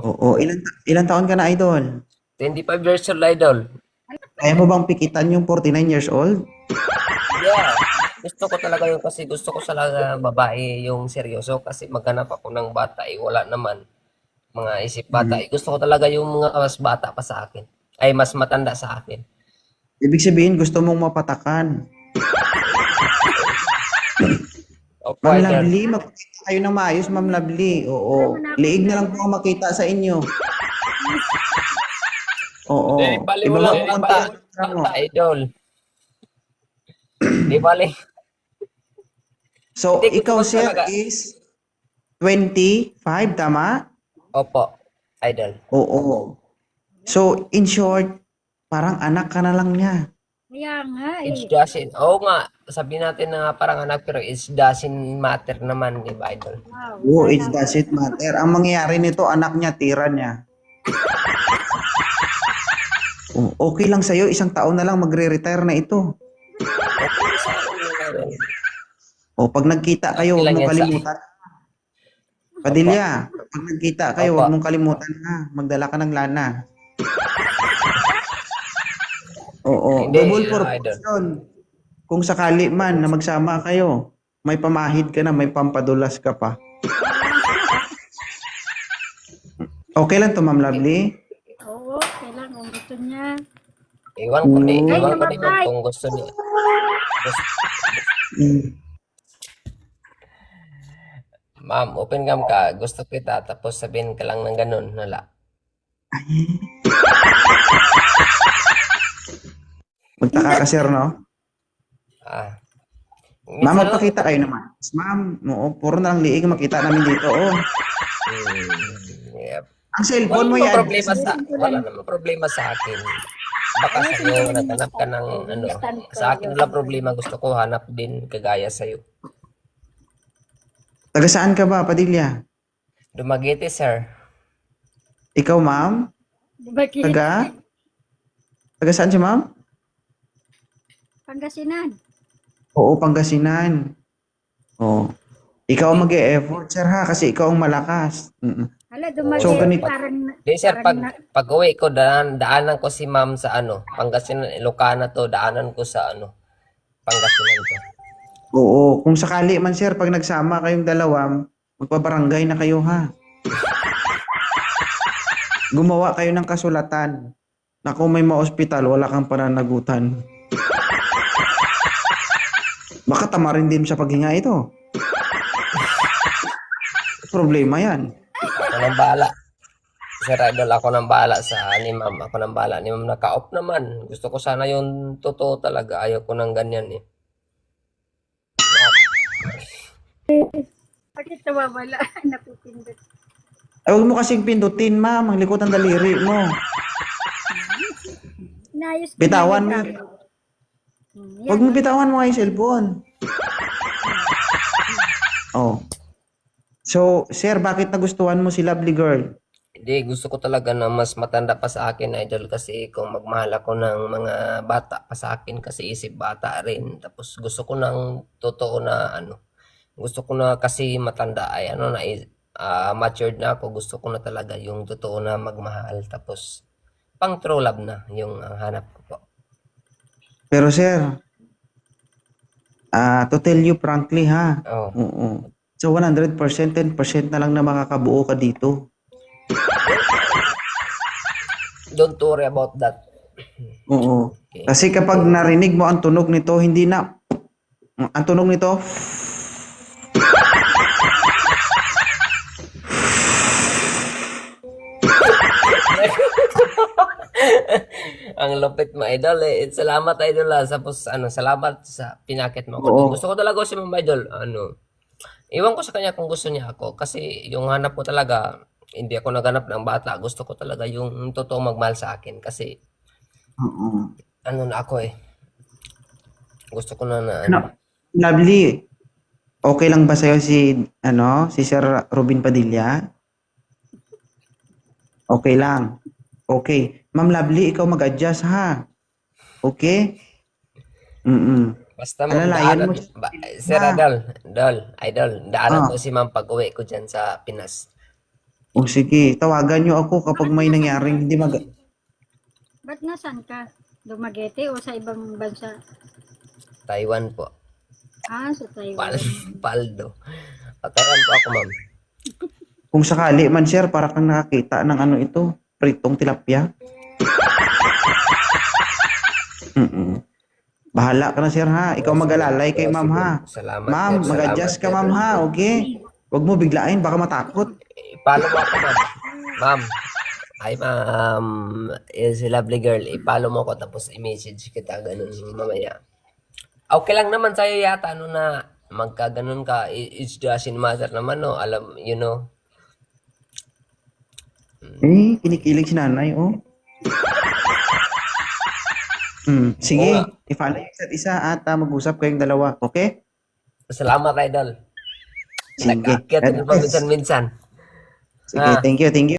Oo, ilang taon ka na, idol? 25 years old, idol. Kaya mo bang pikitan yung 49 years old? Yeah. Gusto ko talaga yun kasi gusto ko talaga babae yung seryoso kasi maghanap ako ng bata eh, wala naman mga isip bata Hmm. eh. Gusto ko talaga yung mga mas bata pa sa akin. Ay, mas matanda sa akin. Ibig sabihin, gusto mong mapatakan. Opo, Ma'am idol. Lovely, magpakita kayo ng maayos, Ma'am Lovely. Oo. Wala mo na akong Liig na lang po laban. ang makita sa inyo. Oo. Di bali Ibaba walang mo konti bata, ang camera mo. bata, idol. Di bali. So, Hindi, gusto ikaw, ko sir, talaga. is 25, tama? Opo, idol. Oo. So, in short, parang anak ka na lang niya. Kaya nga It eh. doesn't, oo nga, sabihin natin na parang anak pero it doesn't matter naman, di ba, idol? Wow, Oo, it sana. doesn't matter. Ang mangyayari nito, anak niya, tira niya. Oh, okay lang sa'yo, isang taon na lang magre-retire na ito. Okay sa akin yun, idol. O, pag nagkita kayo, Okay huwag lang mong yan sa... kalimutan. Opo, Padilla, pag nagkita kayo, opo. huwag mong kalimutan ha. Magdala ka ng lana. Oo, Hindi, double idol. purpose yun. Kung sakali man na magsama kayo, may pamahid ka na, may pampadulas ka pa. Okay lang to, Ma'am Lovely? Oo, kailan kung gusto niya. Oo. Ay, Iwan ko ni ma'am namatay. kung gusto niya. Gusto, Mm. ma'am, open cam ka, gusto kita, tapos sabihin ka lang ng ganun, wala. Magtaka ka, sir, no? Ah, Ma'am, minsan lang, magpakita kayo naman. Yes, ma'am, oo, puro na lang liig makita namin dito. Oh. yep. Ang Wala cellphone mo namang yan. problema sa, Ayusin ko lang. wala namang problema sa akin. Baka Ayusin ko sa'yo, lang yung naghanap ka stand ng, ko. Yung ano, stand ko. sa akin wala problema, gusto ko hanap din kagaya sa'yo. Taga saan ka ba, Padilla? Dumaguete, sir. Ikaw, ma'am? Bakit? Taga? Taga saan si ma'am? Pangasinan. Oo, Pangasinan. Oo. Ikaw ang mag-e-effort, sir, ha? Kasi ikaw ang malakas. Mm-mm. Hala, So, dumagay. ganito. Di, sir, Parang pag, pag uwi ko, daanan ko si ma'am sa ano, Pangasinan, Ilocana to, daanan ko sa ano, Pangasinan to. Oo. Kung sakali man, sir, pag nagsama kayong dalawa, magpabarangay na kayo, ha? Gumawa kayo ng kasulatan na kung may ma-hospital, wala kang pananagutan. Baka tamarin din sa paghinga ito. Problema yan. Ako nang bahala. Sir Idol, ako nang bahala sa ni ma'am. Ako nang bahala. Ni ma'am naka-off naman. Gusto ko sana yung totoo talaga. Ayaw ko ng ganyan eh. bakit nawawala? Napipindot. Ay, huwag mo kasing pindutin, ma'am. Ang likot ng daliri mo. Inayos ko Bitawan na mo. yung gamit. Huwag Yan. mo bitawan mo nga yung cellphone. Oh. So, sir, bakit nagustuhan mo si Lovely Girl? Hindi, gusto ko talaga na mas matanda pa sa akin, Idol. Kasi kung magmahal ako ng mga bata pa sa akin, kasi isip bata rin. Tapos gusto ko ng totoo na ano. Gusto ko na kasi matanda ay ano na matured na ako. Gusto ko na talaga yung totoo na magmahal. Tapos pang true love na yung hanap ko po. Pero sir, to tell you frankly ha, Oh. oo. So 100%, 10% na lang na makakabuo ka dito. Don't worry about that. Oo. Okay. Kasi kapag narinig mo ang tunog nito, hindi na, ang tunog nito, Ang lupit mo, Idol eh. Salamat, Idol Tapos ano, salamat sa pinakit mo oo. ako. Gusto ko talaga si Ma'am Idol. Ano, iwan ko sa kanya kung gusto niya ako. Kasi yung hanap ko talaga, hindi ako naghanap ng bata. Gusto ko talaga yung totoo magmahal sa akin. Kasi Oo. ano na ako eh. Gusto ko na Ano, Lovely, okay lang ba sa'yo si Sir Robin Padilla? Okay lang. Okay. Ma'am Lovely, ikaw mag-adjust ha. Okay? Mm-mm. basta Alalayan magdaanan. mo Sir ha. Idol, Idol, daanan Ah, ko si Ma'am pag uwi ko dyan sa Pinas. O sige, tawagan nyo ako kapag may nangyaring hindi Ba't nasan ka? Dumaguete o sa ibang bansa? Taiwan po. Sa Taiwan. Paldo. Taiwan po ako, ma'am. Kung sakali man, sir, para kang nakakita ng ano ito, pritong tilapia. Bahala ka na, sir, ha? Ikaw mag-alalay kay ma'am, ha? Salamat. Ma'am, sir. mag-adjust ka, ma'am, ha? Okay? Huwag mo biglain, baka matakot. I-follow mo ako, ma'am. Ma'am. Ay, ma'am. Si lovely girl. I-follow mo ako tapos i-message kita ganun mamaya. Okay lang naman sa'yo yata, ano na magka-ganun ka. It's doesn't matter naman, no? Alam, you know. Kinikilig si nanay, oh. Sige, Oo nga. i-follow yung isa't isa at mag-usap kayong dalawa, okay? Salamat, idol. Sige. Nag-aakyat din pa minsan-minsan. Sige, thank you, thank you.